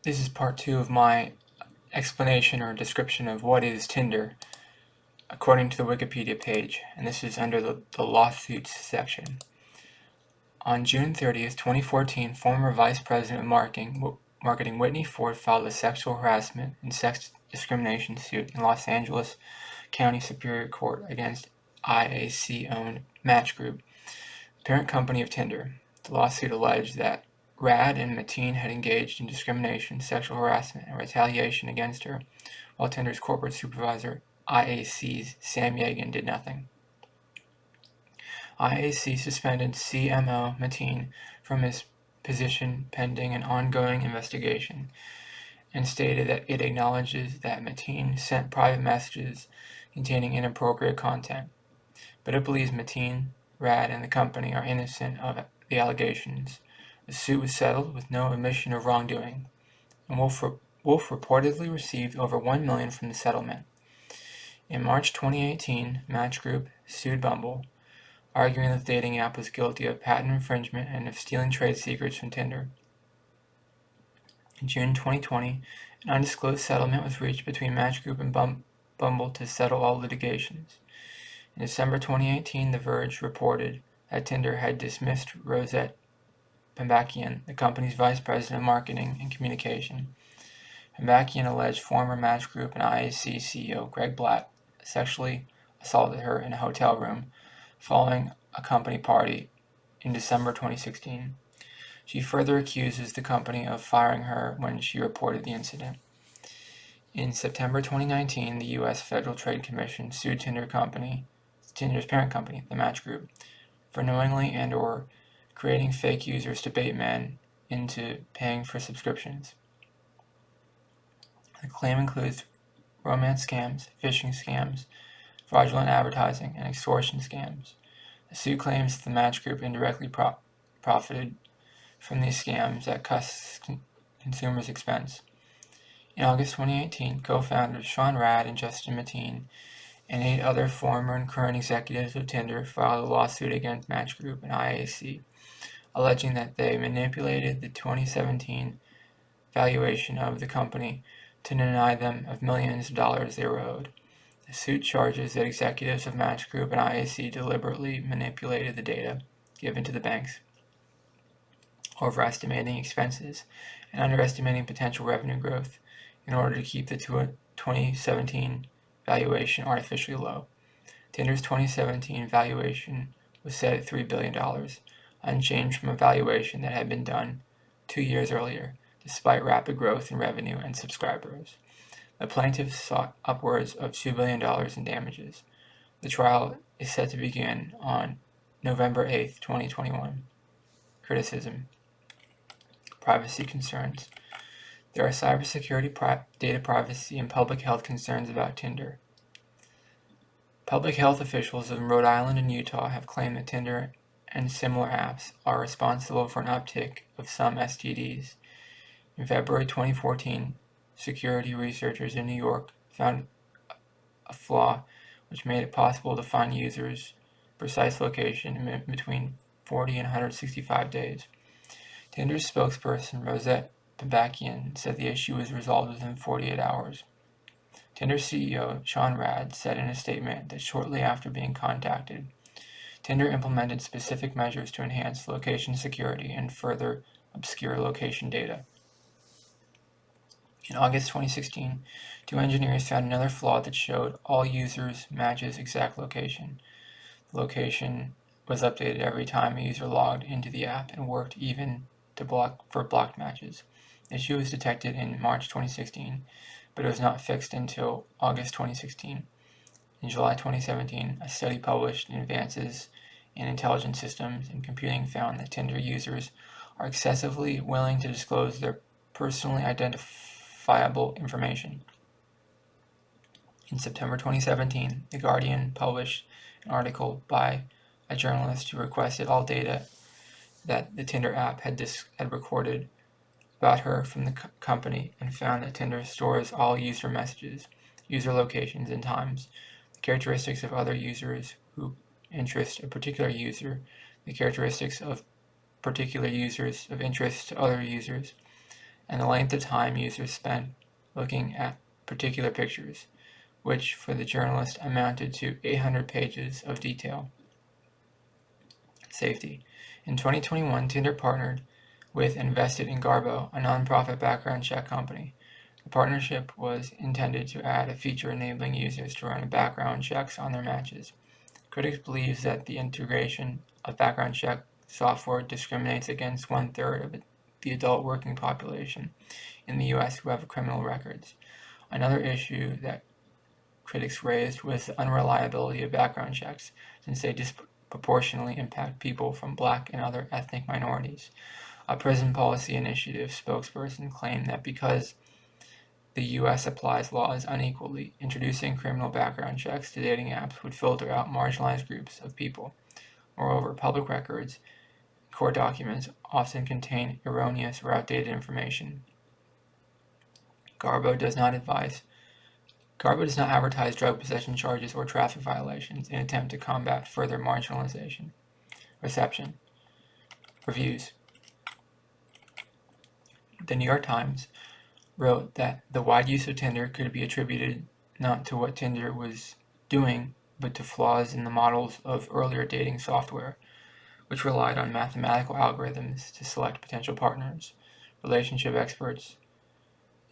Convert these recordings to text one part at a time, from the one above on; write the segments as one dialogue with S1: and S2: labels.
S1: This is part 2 of my explanation or description of what is Tinder, according to the Wikipedia page, and this is under the lawsuits section. On June 30th, 2014, former Vice President of Marketing Whitney Ford filed a sexual harassment and sex discrimination suit in Los Angeles County Superior Court against IAC-owned Match Group, the parent company of Tinder. The lawsuit alleged that Rad and Mateen had engaged in discrimination, sexual harassment, and retaliation against her, while Tinder's corporate supervisor, IAC's Sam Yegan, did nothing. IAC suspended CMO Mateen from his position pending an ongoing investigation, and stated that it acknowledges that Mateen sent private messages containing inappropriate content, but it believes Mateen, Rad, and the company are innocent of the allegations. The suit was settled with no admission of wrongdoing, and Wolf reportedly received over $1 million from the settlement. In March 2018, Match Group sued Bumble, arguing that the dating app was guilty of patent infringement and of stealing trade secrets from Tinder. In June 2020, an undisclosed settlement was reached between Match Group and Bumble to settle all litigations. In December 2018, The Verge reported that Tinder had dismissed Rosette Pambakian, the company's vice president of marketing and communication. Pambakian alleged former Match Group and IAC CEO Greg Blatt sexually assaulted her in a hotel room following a company party in December 2016. She further accuses the company of firing her when she reported the incident. In September 2019, the U.S. Federal Trade Commission sued Tinder's parent company, the Match Group, for knowingly and/or creating fake users to bait men into paying for subscriptions. The claim includes romance scams, phishing scams, fraudulent advertising, and extortion scams. The suit claims that the Match Group indirectly profited from these scams at consumers' expense. In August 2018, co-founders Sean Rad and Justin Mateen and 8 other former and current executives of Tinder filed a lawsuit against Match Group and IAC, alleging that they manipulated the 2017 valuation of the company to deny them of millions of dollars they were owed. The suit charges that executives of Match Group and IAC deliberately manipulated the data given to the banks, overestimating expenses and underestimating potential revenue growth in order to keep the 2017 valuation artificially low. Tinder's 2017 valuation was set at $3 billion, unchanged from a valuation that had been done 2 years earlier, despite rapid growth in revenue and subscribers. The plaintiffs sought upwards of $2 billion in damages. The trial is set to begin on November 8, 2021. Criticism. Privacy concerns. There are cybersecurity, data privacy, and public health concerns about Tinder. Public health officials in Rhode Island and Utah have claimed that Tinder and similar apps are responsible for an uptick of some STDs. In February 2014, security researchers in New York found a flaw which made it possible to find users' precise location in between 40 and 165 days. Tinder's spokesperson, Rosette Pambakian, said the issue was resolved within 48 hours. Tinder's CEO, Sean Rad, said in a statement that shortly after being contacted, Tinder implemented specific measures to enhance location security and further obscure location data. In August 2016, 2 engineers found another flaw that showed all users' matches' exact location. The location was updated every time a user logged into the app and worked even for blocked matches. The issue was detected in March 2016, but it was not fixed until August 2016. In July 2017, a study published in Advances in Intelligent Systems and Computing found that Tinder users are excessively willing to disclose their personally identifiable information. In September 2017, The Guardian published an article by a journalist who requested all data that the Tinder app had recorded about her from the company and found that Tinder stores all user messages, user locations, and times, the characteristics of other users who interest a particular user, the characteristics of particular users of interest to other users, and the length of time users spent looking at particular pictures, which for the journalist amounted to 800 pages of detail. Safety. In 2021, Tinder partnered with and invested in Garbo, a nonprofit background check company. The partnership was intended to add a feature enabling users to run background checks on their matches. Critics believe that the integration of background check software discriminates against 1/3 of the adult working population in the U.S. who have criminal records. Another issue that critics raised was the unreliability of background checks, since they disproportionately impact people from Black and other ethnic minorities. A prison policy initiative spokesperson claimed that because the U.S. applies laws unequally, introducing criminal background checks to dating apps would filter out marginalized groups of people. Moreover, public records and court documents often contain erroneous or outdated information. Garbo does not advertise drug possession charges or traffic violations in an attempt to combat further marginalization. Reception. Reviews. The New York Times wrote that the wide use of Tinder could be attributed not to what Tinder was doing, but to flaws in the models of earlier dating software, which relied on mathematical algorithms to select potential partners. Relationship experts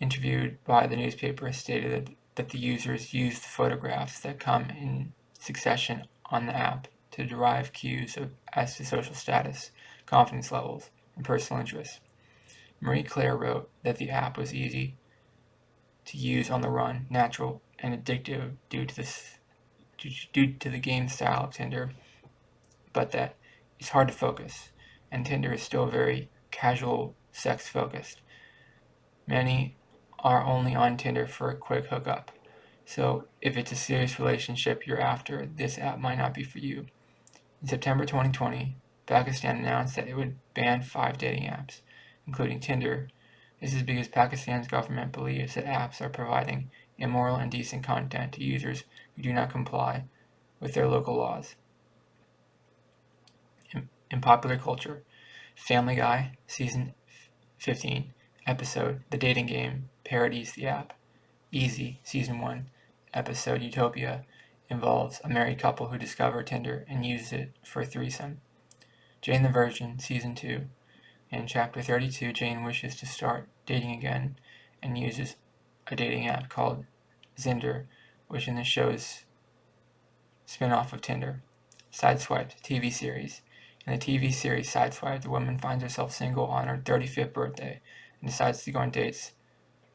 S1: interviewed by the newspaper stated that the users used photographs that come in succession on the app to derive cues as to social status, confidence levels, and personal interests. Marie Claire wrote that the app was easy to use on the run, natural, and addictive due to the game style of Tinder, but that it's hard to focus, and Tinder is still very casual, sex-focused. Many are only on Tinder for a quick hookup, so if it's a serious relationship you're after, this app might not be for you. In September 2020, Pakistan announced that it would ban 5 dating apps, including Tinder. This is because Pakistan's government believes that apps are providing immoral and indecent content to users who do not comply with their local laws. In popular culture, Family Guy, Season 15, episode The Dating Game parodies the app. Easy, Season 1, episode Utopia involves a married couple who discover Tinder and use it for a threesome. Jane the Virgin, Season 2. In Chapter 32, Jane wishes to start dating again and uses a dating app called Zinder, which in the show's spin-off of Tinder. Sideswiped, TV series. In the TV series Sideswiped, the woman finds herself single on her 35th birthday and decides to go on dates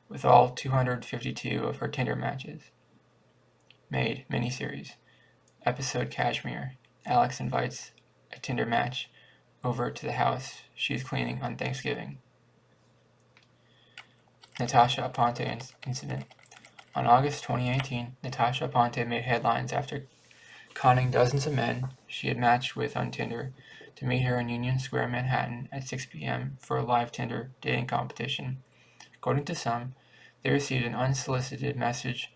S1: with all 252 of her Tinder matches. Made miniseries. Episode Cashmere. Alex invites a Tinder match over to the house she is cleaning on Thanksgiving. Natasha Aponte incident. On August 2018, Natasha Aponte made headlines after conning dozens of men she had matched with on Tinder to meet her in Union Square, Manhattan at 6 p.m. for a live Tinder dating competition. According to some, they received an unsolicited message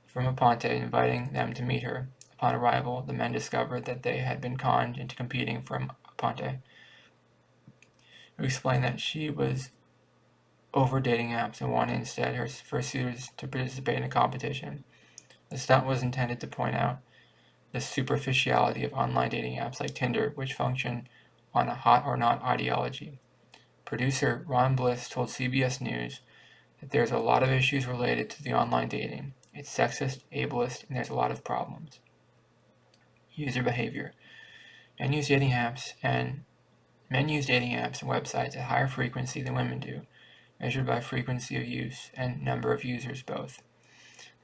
S1: from Aponte inviting them to meet her. Upon arrival, the men discovered that they had been conned into competing for Aponte, who explained that she was over dating apps and wanted instead her suitors to participate in a competition. The stunt was intended to point out the superficiality of online dating apps like Tinder, which function on a hot or not ideology. Producer Ron Bliss told CBS News that there's a lot of issues related to the online dating. It's sexist, ableist, and there's a lot of problems. User behavior. Men use dating apps and websites at higher frequency than women do, measured by frequency of use and number of users both.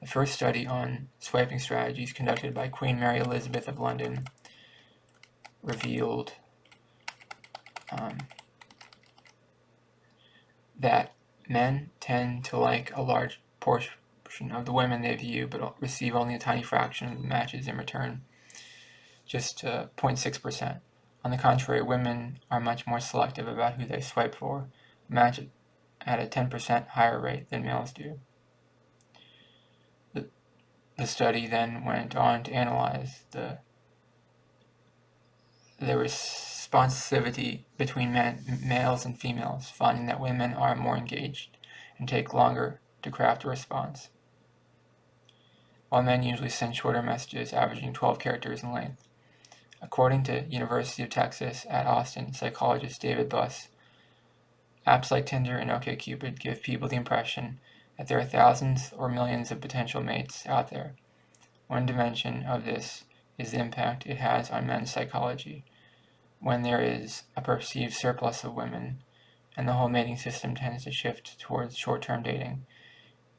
S1: The first study on swiping strategies conducted by Queen Mary Elizabeth of London revealed that men tend to like a large portion of the women they view, but receive only a tiny fraction of the matches in return, just 0.6%. On the contrary, women are much more selective about who they swipe for, match at a 10% higher rate than males do. The study then went on to analyze the responsivity between males and females, finding that women are more engaged and take longer to craft a response, while men usually send shorter messages averaging 12 characters in length. According to University of Texas at Austin psychologist David Buss, apps like Tinder and OkCupid give people the impression that there are thousands or millions of potential mates out there. One dimension of this is the impact it has on men's psychology. When there is a perceived surplus of women, and the whole mating system tends to shift towards short-term dating,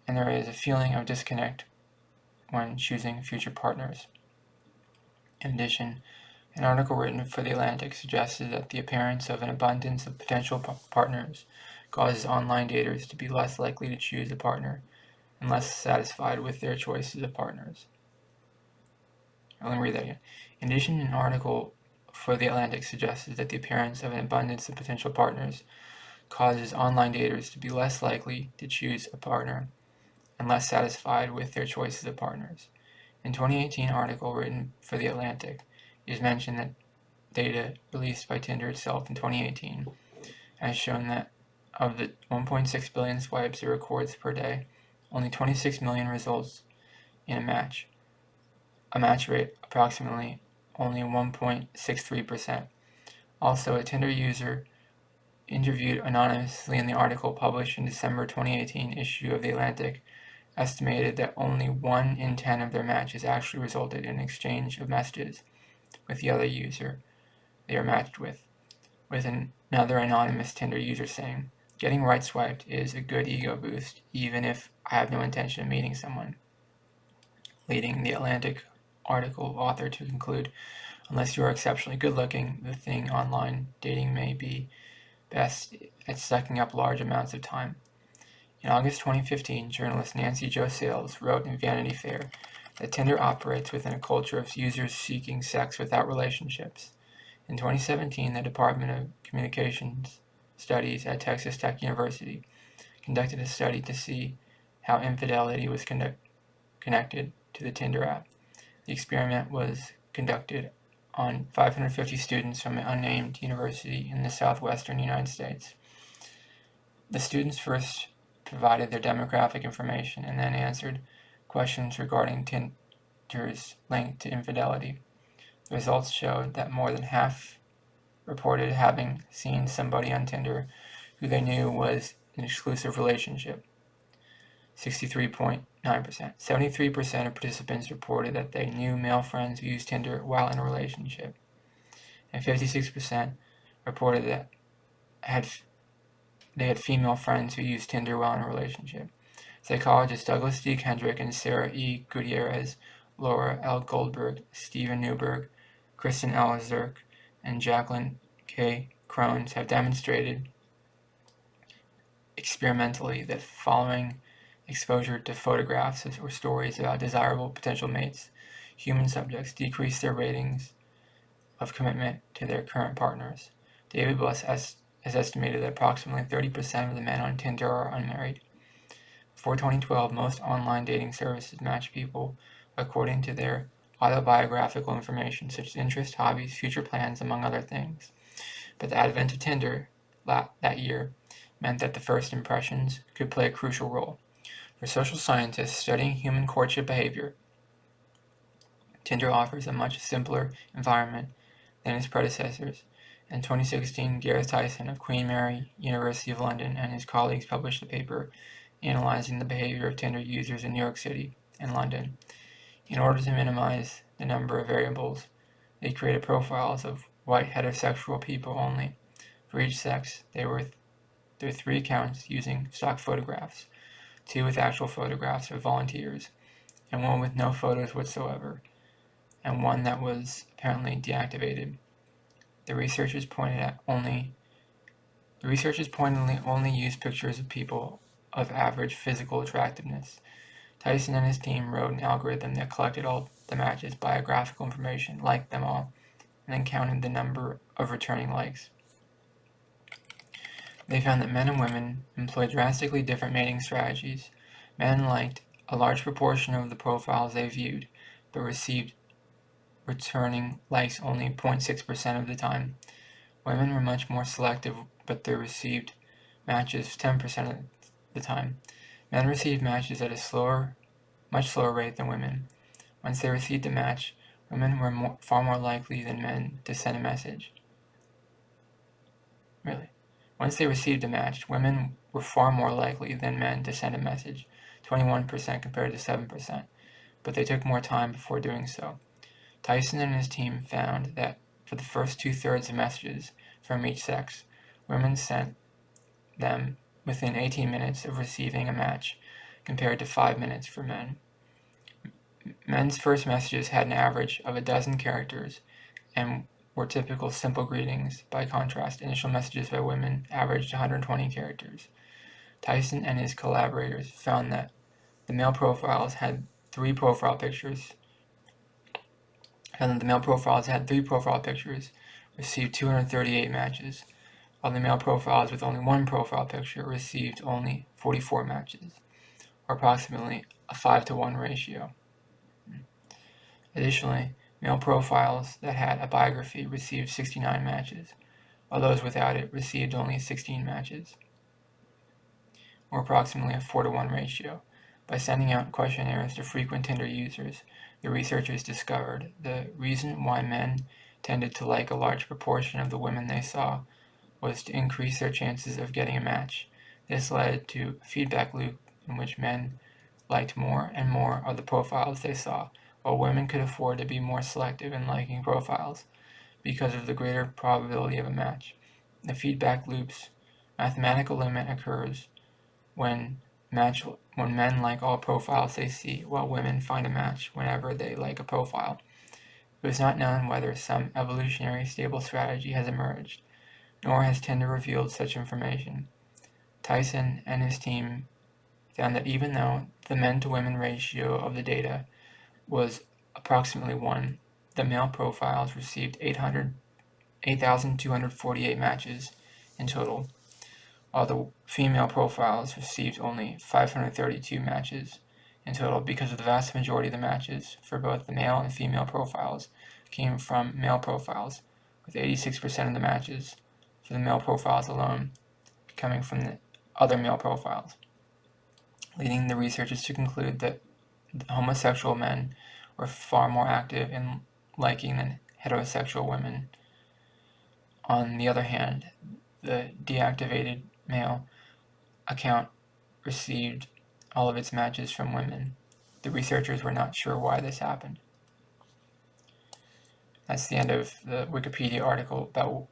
S1: and there is a feeling of disconnect when choosing future partners. In addition, an article written for The Atlantic suggested that the appearance of an abundance of potential partners causes online daters to be less likely to choose a partner and less satisfied with their choices of partners. Let me read that again. In addition, an article for The Atlantic suggested that the appearance of an abundance of potential partners causes online daters to be less likely to choose a partner and less satisfied with their choices of partners. In 2018 article written for The Atlantic, it is mentioned that data released by Tinder itself in 2018 has shown that of the 1.6 billion swipes it records per day, only 26 million results in a match rate approximately only 1.63%. Also, a Tinder user interviewed anonymously in the article published in December 2018 issue of The Atlantic estimated that only 1 in 10 of their matches actually resulted in exchange of messages with the other user they are matched with another anonymous Tinder user saying, "Getting right swiped is a good ego boost, even if I have no intention of meeting someone," leading the Atlantic article author to conclude, unless you are exceptionally good looking, the thing online dating may be best at sucking up large amounts of time. In August 2015, journalist Nancy Jo Sales wrote in Vanity Fair that Tinder operates within a culture of users seeking sex without relationships. In 2017, the Department of Communications Studies at Texas Tech University conducted a study to see how infidelity was connected to the Tinder app. The experiment was conducted on 550 students from an unnamed university in the southwestern United States. The students first provided their demographic information and then answered questions regarding Tinder's link to infidelity. The results showed that more than half reported having seen somebody on Tinder who they knew was in an exclusive relationship, 63.9%. 73% of participants reported that they knew male friends who used Tinder while in a relationship, and 56% reported that they had female friends who used Tinder while in a relationship. Psychologists Douglas D. Kendrick and Sarah E. Gutierrez, Laura L. Goldberg, Stephen Newberg, Kristen L. Zirk, and Jacqueline K. Crones have demonstrated experimentally that following exposure to photographs or stories about desirable potential mates, human subjects decrease their ratings of commitment to their current partners. David Buss has estimated that approximately 30% of the men on Tinder are unmarried. Before 2012, most online dating services match people according to their autobiographical information, such as interests, hobbies, future plans, among other things. But the advent of Tinder that year meant that the first impressions could play a crucial role. For social scientists studying human courtship behavior, Tinder offers a much simpler environment than its predecessors. In 2016, Gareth Tyson of Queen Mary, University of London, and his colleagues published a paper analyzing the behavior of Tinder users in New York City and London. In order to minimize the number of variables, they created profiles of white heterosexual people only. For each sex, there were 3 accounts using stock photographs, 2 with actual photographs of volunteers, and 1 with no photos whatsoever, and 1 that was apparently deactivated. The researchers pointedly only used pictures of people of average physical attractiveness. Tyson and his team wrote an algorithm that collected all the matches' biographical information, liked them all, and then counted the number of returning likes. They found that men and women employed drastically different mating strategies. Men liked a large proportion of the profiles they viewed, but received returning likes only 0.6% of the time. Women were much more selective, but they received matches 10% of the time. Men received matches at a much slower rate than women. Once they received a match, women were far more likely than men to send a message. Really. Once they received a match, women were far more likely than men to send a message, 21% compared to 7%, but they took more time before doing so. Tyson and his team found that for the first 2/3 of messages from each sex, women sent them within 18 minutes of receiving a match, compared to 5 minutes for men. Men's first messages had an average of a dozen characters and were typical simple greetings. By contrast, initial messages by women averaged 120 characters. Tyson and his collaborators found that the male profiles had three profile pictures, received 238 matches, while the male profiles with only one profile picture received only 44 matches, or approximately a 5-to-1 ratio. Additionally, male profiles that had a biography received 69 matches, while those without it received only 16 matches, or approximately a 4-to-1 ratio. By sending out questionnaires to frequent Tinder users, the researchers discovered the reason why men tended to like a large proportion of the women they saw was to increase their chances of getting a match. This led to a feedback loop in which men liked more and more of the profiles they saw, while women could afford to be more selective in liking profiles because of the greater probability of a match. The feedback loop's mathematical limit occurs when men like all profiles they see, while women find a match whenever they like a profile. It is not known whether some evolutionary stable strategy has emerged, nor has Tinder revealed such information. Tyson and his team found that even though the men-to-women ratio of the data was approximately 1, the male profiles received 8,248 matches in total, while the female profiles received only 532 matches in total, because of the vast majority of the matches for both the male and female profiles came from male profiles, with 86% of the matches for the male profiles alone coming from the other male profiles, leading the researchers to conclude that homosexual men were far more active in liking than heterosexual women. On the other hand, the deactivated male account received all of its matches from women. The researchers were not sure why this happened. That's the end of the Wikipedia article about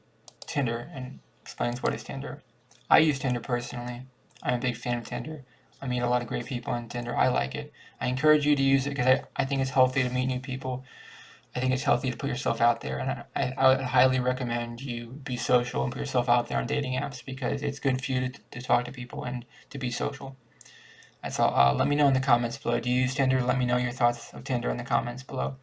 S1: Tinder and explains what is Tinder. I use Tinder personally. I'm a big fan of Tinder. I meet a lot of great people on Tinder. I like it. I encourage you to use it because I think it's healthy to meet new people. I think it's healthy to put yourself out there, and I would highly recommend you be social and put yourself out there on dating apps because it's good for you to talk to people and to be social. That's all. Let me know in the comments below. Do you use Tinder? Let me know your thoughts of Tinder in the comments below.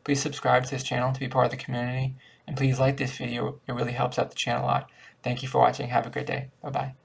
S1: Please subscribe to this channel to be part of the community, and please like this video. It really helps out the channel a lot. Thank you for watching. Have a great day. Bye-bye.